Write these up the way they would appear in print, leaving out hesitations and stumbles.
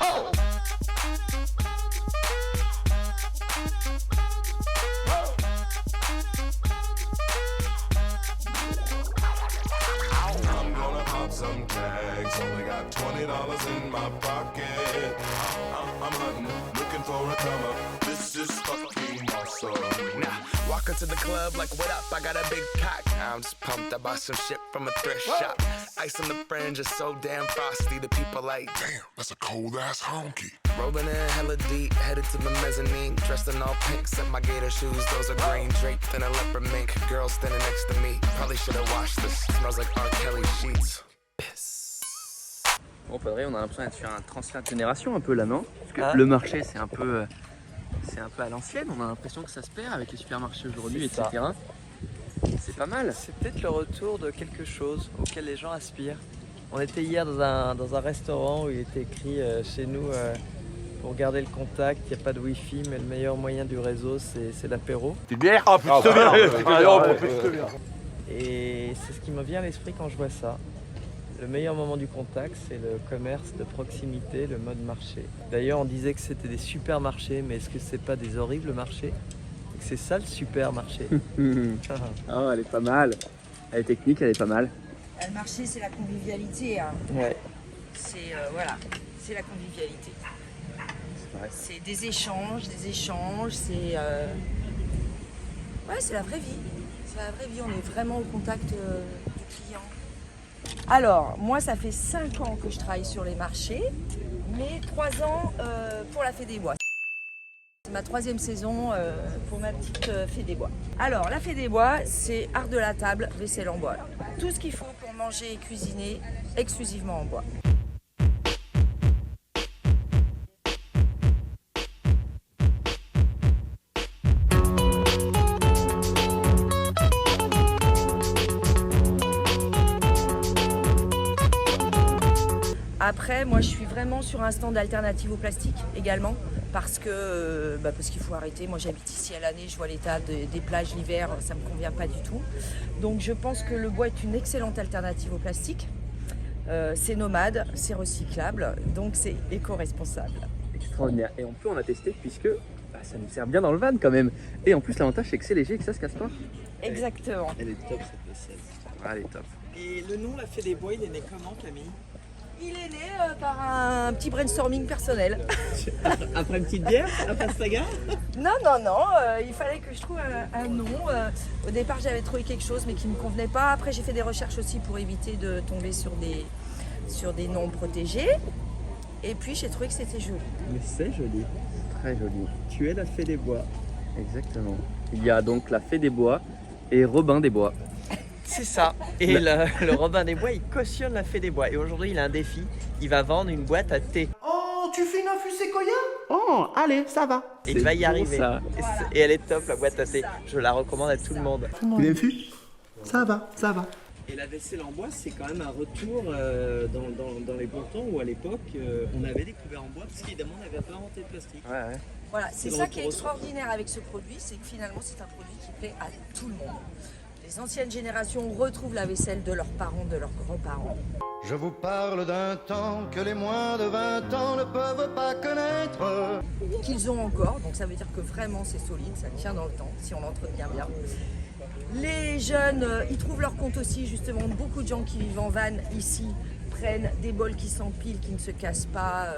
I'm gonna pop some tags. Only got $20 in my pocket. I'm hunting, looking for a come up. This is fucking awesome. Now, walk into the club like, what up? I got a big cock. I'm just pumped. I bought some shit from a thrift shop. Ice on the fringe is so damn frosty. The people like, Damn, that's a cold ass honky. rolling in hella deep, headed to the mezzanine. Dressed in all pink, set my gator shoes. Those are green, draped in a leopard mink. Girl standing next to me. Probably should have washed this. Smells like R. Kelly sheets. Bon, Faudrait, on a l'impression d'être sur un transfert de génération un peu là, non? Parce que Ah. le marché, c'est un peu à l'ancienne. On a l'impression que ça se perd avec les supermarchés aujourd'hui, C'est ça. etc. C'est pas mal. C'est peut-être le retour de quelque chose auquel les gens aspirent. On était hier dans un restaurant où il était écrit chez nous pour garder le contact, il n'y a pas de wifi, mais le meilleur moyen du réseau c'est l'apéro. Une bière? Ah putain, bien. Allez, on profite bien. Et c'est ce qui me vient à l'esprit quand je vois ça. Le meilleur moment du contact, c'est le commerce de proximité, le mode marché. D'ailleurs, on disait que c'était des supermarchés, mais est-ce que c'est pas des horribles marchés? Et que c'est ça le supermarché. Oh, elle est pas mal. Elle est technique, elle est pas mal. Le marché, c'est la convivialité. Hein. Ouais. C'est voilà, c'est la convivialité. vrai. C'est des échanges, c'est ouais, c'est la vraie vie. C'est la vraie vie. On est vraiment au contact du client. Alors, moi, ça fait 5 ans que je travaille sur les marchés, mais 3 ans pour la Fée des Bois. C'est ma 3e saison pour ma petite Fée des Bois. Alors, la Fée des Bois, c'est art de la table, vaisselle en bois. Tout ce qu'il faut pour manger et cuisiner exclusivement en bois. Après, moi, je suis vraiment sur un stand alternative au plastique également, parce qu'il faut arrêter. Moi, j'habite ici à l'année, je vois l'état des plages l'hiver, ça me convient pas du tout. Donc, je pense que le bois est une excellente alternative au plastique. C'est nomade, c'est recyclable, donc c'est éco-responsable. Extraordinaire. Et on peut en attester puisque ça nous sert bien dans le van quand même. Et en plus, l'avantage, c'est que c'est léger et que ça se casse pas. Exactement. Elle est top cette vaisselle. Ah, elle est top. Et le nom La Fée des Bois, il est né comment, Camille? Il est né par un petit brainstorming personnel. Après une petite bière? Après ce saga? Non, il fallait que je trouve un nom. Au départ, j'avais trouvé quelque chose, mais qui ne me convenait pas. Après, j'ai fait des recherches aussi pour éviter de tomber sur des noms protégés. Et puis, j'ai trouvé que c'était joli. Mais c'est joli. Très joli. Tu es la Fée des Bois. Exactement. Il y a donc la Fée des Bois et Robin des Bois. C'est ça. Et le Robin des Bois, il cautionne la Fée des Bois. Et aujourd'hui, il a un défi. Il va vendre une boîte à thé. Oh, tu fais une infus séquoia? Oh, allez, ça va. Et il va y bon, arriver. ça. Et elle est top, la boîte à thé. Je la recommande à tout le monde. Une infus? Ça va, ça va. Et la vaisselle en bois, c'est quand même un retour dans les bons temps où à l'époque, on avait des couverts en bois parce qu'évidemment, on n'avait pas inventé le plastique. Ouais. Voilà, c'est le ça qui est retour au extraordinaire avec ce produit, c'est que finalement, c'est un produit qui plaît à tout le monde. Les anciennes générations retrouvent la vaisselle de leurs parents, de leurs grands-parents. Je vous parle d'un temps que les moins de 20 ans ne peuvent pas connaître. Qu'ils ont encore, donc ça veut dire que vraiment c'est solide, ça tient dans le temps, si on l'entretient bien. Les jeunes, ils trouvent leur compte aussi, justement, beaucoup de gens qui vivent en van ici prennent des bols qui s'empilent, qui ne se cassent pas,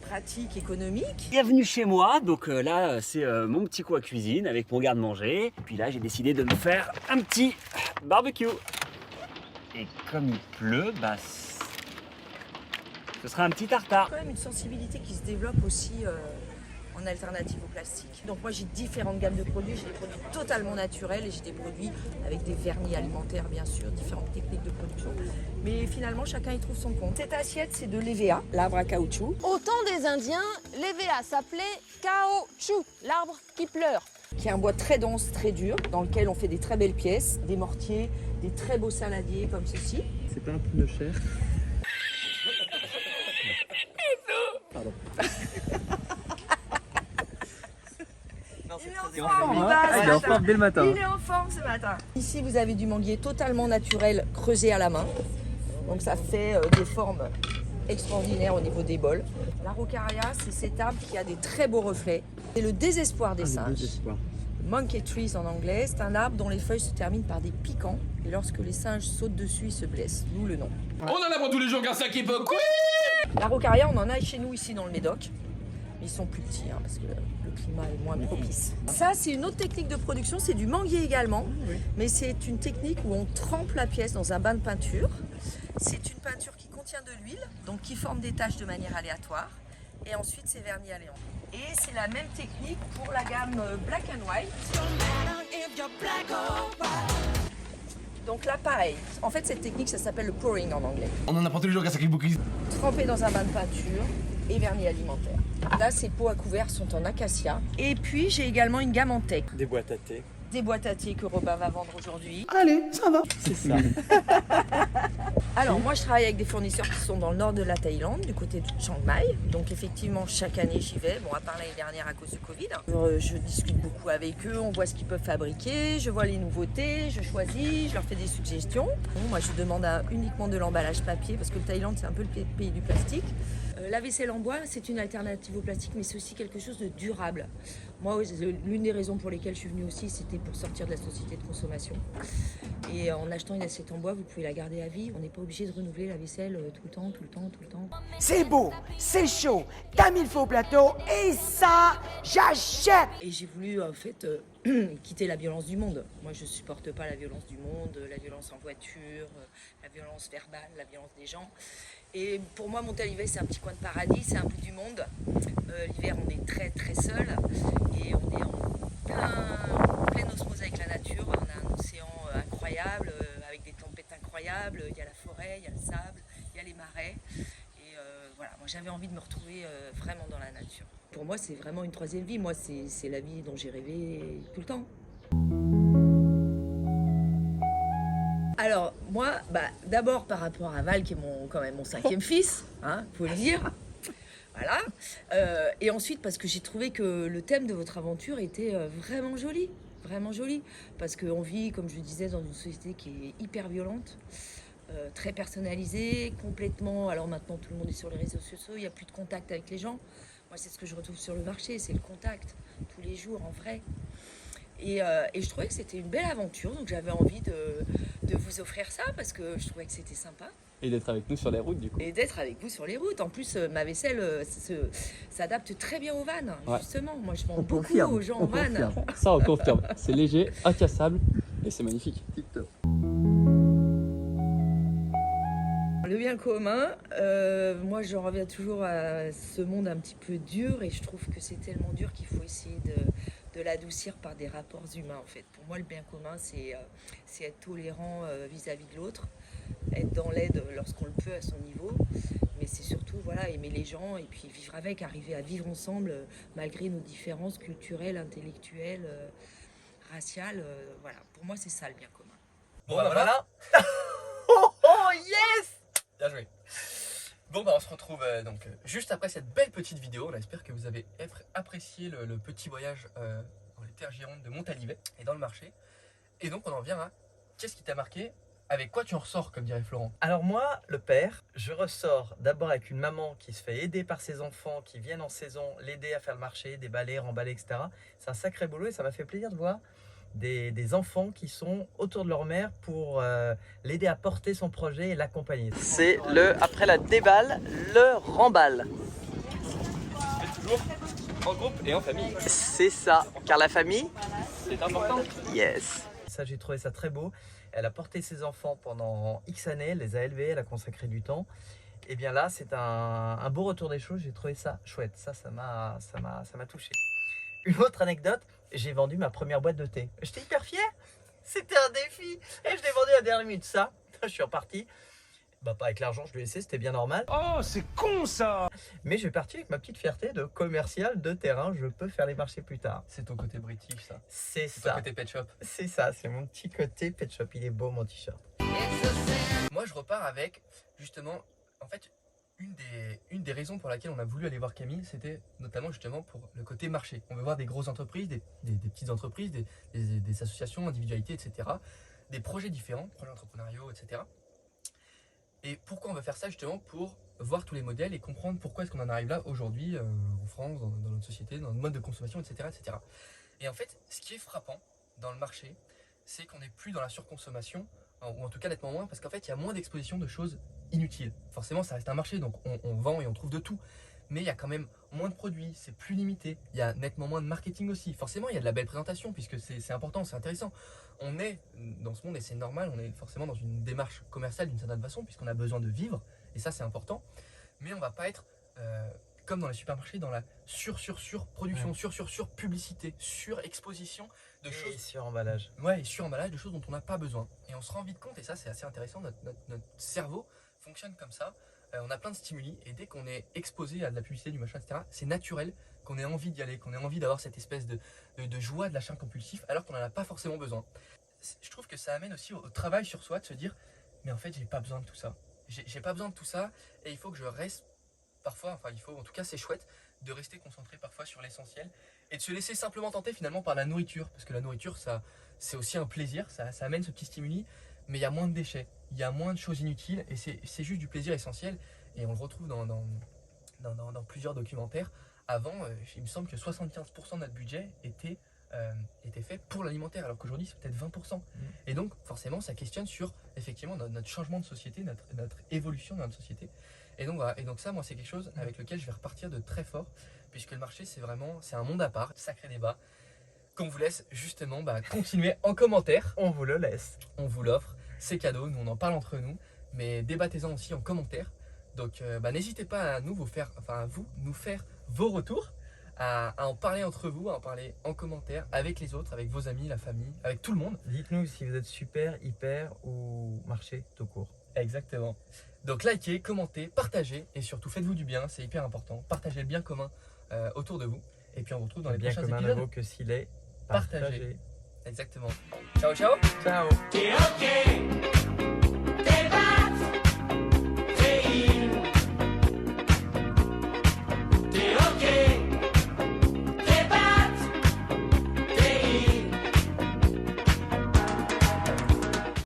pratique, économique. Bienvenue chez moi, donc là c'est mon petit coin cuisine avec mon garde-manger. Puis là j'ai décidé de me faire un petit barbecue. Et comme il pleut, ce sera un petit tartare. Quand même une sensibilité qui se développe aussi en alternative au plastique. Donc moi j'ai différentes gammes de produits, j'ai des produits totalement naturels et j'ai des produits avec des vernis alimentaires bien sûr, différentes techniques de production. Mais finalement chacun y trouve son compte. Cette assiette c'est de l'EVA, l'arbre à caoutchouc. Au temps des Indiens, l'EVA s'appelait caoutchouc, l'arbre qui pleure. Qui est un bois très dense, très dur, dans lequel on fait des très belles pièces, des mortiers, des très beaux saladiers comme ceci. C'est pas un pneu cher? Pardon. Il est en forme, Il est en forme dès le matin. Il est en forme ce matin. Ici, vous avez du manguier totalement naturel creusé à la main. Donc ça fait des formes extraordinaire au niveau des bols. L'Araucaria, c'est cet arbre qui a des très beaux reflets. C'est le désespoir des singes. Monkey trees en anglais, c'est un arbre dont les feuilles se terminent par des piquants. Et lorsque les singes sautent dessus, ils se blessent, d'où le nom. On en a pour tous les jours grâce à K-pop. L'Araucaria, on en a chez nous ici dans le Médoc. Ils sont plus petits hein, parce que le climat est moins propice. Ça, c'est une autre technique de production, c'est du manguier également. Mais c'est une technique où on trempe la pièce dans un bain de peinture. C'est une peinture qui contient de l'huile, donc qui forme des taches de manière aléatoire. Et ensuite, c'est verni à l'éan. Et c'est la même technique pour la gamme Black and White. Donc là, pareil. En fait, cette technique, ça s'appelle le pouring en anglais. On en apprend tous les jours grâce à K-pop. Trempé dans un bain de peinture et vernis alimentaire. Là, ces pots à couverts sont en acacia. Et puis, j'ai également une gamme en teck. Des boîtes à thé. Des boîtes à thé que Robin va vendre aujourd'hui. Allez, ça va. C'est ça. Alors, moi, je travaille avec des fournisseurs qui sont dans le nord de la Thaïlande, du côté de Chiang Mai. Donc, effectivement, chaque année, j'y vais. Bon, à part l'année dernière à cause du Covid. Je discute beaucoup avec eux, on voit ce qu'ils peuvent fabriquer, je vois les nouveautés, je choisis, je leur fais des suggestions. Bon, moi, je demande uniquement de l'emballage papier parce que le Thaïlande, c'est un peu le pays du plastique. La vaisselle en bois, c'est une alternative au plastique, mais c'est aussi quelque chose de durable. Moi, l'une des raisons pour lesquelles je suis venue aussi, c'était pour sortir de la société de consommation. Et en achetant une assiette en bois, vous pouvez la garder à vie. On n'est pas obligé de renouveler la vaisselle tout le temps. C'est beau, c'est chaud, t'as mis le feu au plateau et ça, j'achète. Et j'ai voulu en fait quitter la violence du monde. Moi, je supporte pas la violence du monde, la violence en voiture, la violence verbale, la violence des gens. Et pour moi, Montalivet, c'est un petit coin de paradis, c'est un bout du monde. L'hiver, on est très très seul et on est en pleine osmose avec la nature. On a un océan incroyable, avec des tempêtes incroyables. Il y a la forêt, il y a le sable, il y a les marais. Et voilà, moi j'avais envie de me retrouver vraiment dans la nature. Pour moi, c'est vraiment une troisième vie. Moi, c'est la vie dont j'ai rêvé tout le temps. Alors, moi, d'abord par rapport à Val, qui est quand même mon 5e fils, hein, faut le dire. Voilà. Et ensuite, parce que j'ai trouvé que le thème de votre aventure était vraiment joli. Vraiment joli. Parce qu'on vit, comme je le disais, dans une société qui est hyper violente, très personnalisée, complètement. Alors maintenant, tout le monde est sur les réseaux sociaux, il n'y a plus de contact avec les gens. Moi, c'est ce que je retrouve sur le marché, c'est le contact, tous les jours, en vrai. Et je trouvais que c'était une belle aventure, donc j'avais envie de vous offrir ça parce que je trouvais que c'était sympa. Et d'être avec nous sur les routes du coup. Et d'être avec vous sur les routes. En plus, ma vaisselle s'adapte très bien aux vannes, justement. Moi, je vends beaucoup aux gens en vannes. Ça, on confirme. C'est léger, incassable et c'est magnifique. Le bien commun, moi je reviens toujours à ce monde un petit peu dur et je trouve que c'est tellement dur qu'il faut essayer de l'adoucir par des rapports humains en fait. Pour moi le bien commun c'est être tolérant vis-à-vis de l'autre, être dans l'aide lorsqu'on le peut à son niveau, mais c'est surtout voilà, aimer les gens et puis vivre avec, arriver à vivre ensemble malgré nos différences culturelles, intellectuelles, raciales. Voilà, pour moi c'est ça le bien commun. Bon voilà. Oh yes! Bien joué. Bon on se retrouve donc juste après cette belle petite vidéo. On espère que vous avez apprécié le petit voyage dans les terres girondes de Montalivet et dans le marché. Et donc on en vient à qu'est-ce qui t'a marqué? Avec quoi tu en ressors, comme dirait Florent? Alors moi, le père, je ressors d'abord avec une maman qui se fait aider par ses enfants qui viennent en saison, l'aider à faire le marché, déballer, remballer, etc. C'est un sacré boulot et ça m'a fait plaisir de voir des enfants qui sont autour de leur mère pour l'aider à porter son projet et l'accompagner. C'est après la déballe, le remballe. C'est toujours en groupe et en famille. C'est ça, car la famille, c'est important. Yes. Ça, j'ai trouvé ça très beau. Elle a porté ses enfants pendant X années, elle les a élevés, elle a consacré du temps. Et bien là, c'est un beau retour des choses, j'ai trouvé ça chouette. Ça m'a touché. Une autre anecdote, j'ai vendu ma première boîte de thé. J'étais hyper fier. C'était un défi. Et je l'ai vendu à la dernière minute. Ça, je suis reparti. Pas avec l'argent, je lui ai laissé, c'était bien normal. Oh, c'est con ça! Mais je suis parti avec ma petite fierté de commercial de terrain. Je peux faire les marchés plus tard. C'est ton côté british, ça. C'est ça. Ton côté pet shop. C'est ça, c'est mon petit côté pet shop. Il est beau, mon t-shirt. Moi, je repars avec, justement, en fait, une des raisons pour laquelle on a voulu aller voir Camille, c'était notamment justement pour le côté marché. On veut voir des grosses entreprises, des petites entreprises, des associations, individualités, etc. Des projets différents, projets entrepreneuriaux, etc. Et pourquoi on va faire ça? Justement pour voir tous les modèles et comprendre pourquoi est-ce qu'on en arrive là aujourd'hui en France, dans notre société, dans notre mode de consommation, etc., etc. Et en fait, ce qui est frappant dans le marché, c'est qu'on n'est plus dans la surconsommation, ou en tout cas nettement moins, parce qu'en fait, il y a moins d'exposition de choses inutiles. Forcément, ça reste un marché, donc on vend et on trouve de tout. Mais il y a quand même moins de produits, c'est plus limité. Il y a nettement moins de marketing aussi. Forcément, il y a de la belle présentation, puisque c'est important, c'est intéressant. On est dans ce monde, et c'est normal, on est forcément dans une démarche commerciale d'une certaine façon, puisqu'on a besoin de vivre, et ça c'est important. Mais on ne va pas être, comme dans les supermarchés, dans la surproduction, surpublicité, surexposition de choses. Et sur-emballage. Ouais, et sur-emballage de choses dont on n'a pas besoin. Et on se rend vite compte, et ça c'est assez intéressant, notre cerveau fonctionne comme ça. On a plein de stimuli, et dès qu'on est exposé à de la publicité, du machin, etc., c'est naturel qu'on ait envie d'y aller, qu'on ait envie d'avoir cette espèce de joie de l'achat compulsif, alors qu'on n'en a pas forcément besoin. Je trouve que ça amène aussi au travail sur soi, de se dire, mais en fait, j'ai pas besoin de tout ça. J'ai pas besoin de tout ça, et il faut que je reste parfois, enfin il faut, en tout cas c'est chouette, de rester concentré parfois sur l'essentiel, et de se laisser simplement tenter finalement par la nourriture, parce que la nourriture, ça c'est aussi un plaisir, ça amène ce petit stimuli, mais il y a moins de déchets, il y a moins de choses inutiles, et c'est juste du plaisir essentiel, et on le retrouve dans plusieurs documentaires. Avant, il me semble que 75% de notre budget était fait pour l'alimentaire, alors qu'aujourd'hui c'est peut-être 20%. Et donc forcément ça questionne sur effectivement notre changement de société, notre évolution dans notre société. Et donc voilà, et donc ça, moi, c'est quelque chose avec lequel je vais repartir de très fort, puisque le marché c'est un monde à part, sacré débat, qu'on vous laisse justement continuer en commentaire. On vous le laisse. On vous l'offre, c'est cadeau, nous on en parle entre nous, mais débattez-en aussi en commentaire. Donc n'hésitez pas à nous faire vos retours, à en parler entre vous, à en parler en commentaire avec les autres, avec vos amis, la famille, avec tout le monde. Dites-nous si vous êtes super, hyper ou marché tout court. Exactement. Donc likez, commentez, partagez et surtout faites-vous du bien, c'est hyper important. Partagez le bien commun autour de vous. Et puis on vous retrouve dans les prochains épisodes. Le bien commun ne vaut que s'il est partagé. Exactement. Ciao, ciao. Ciao. Okay.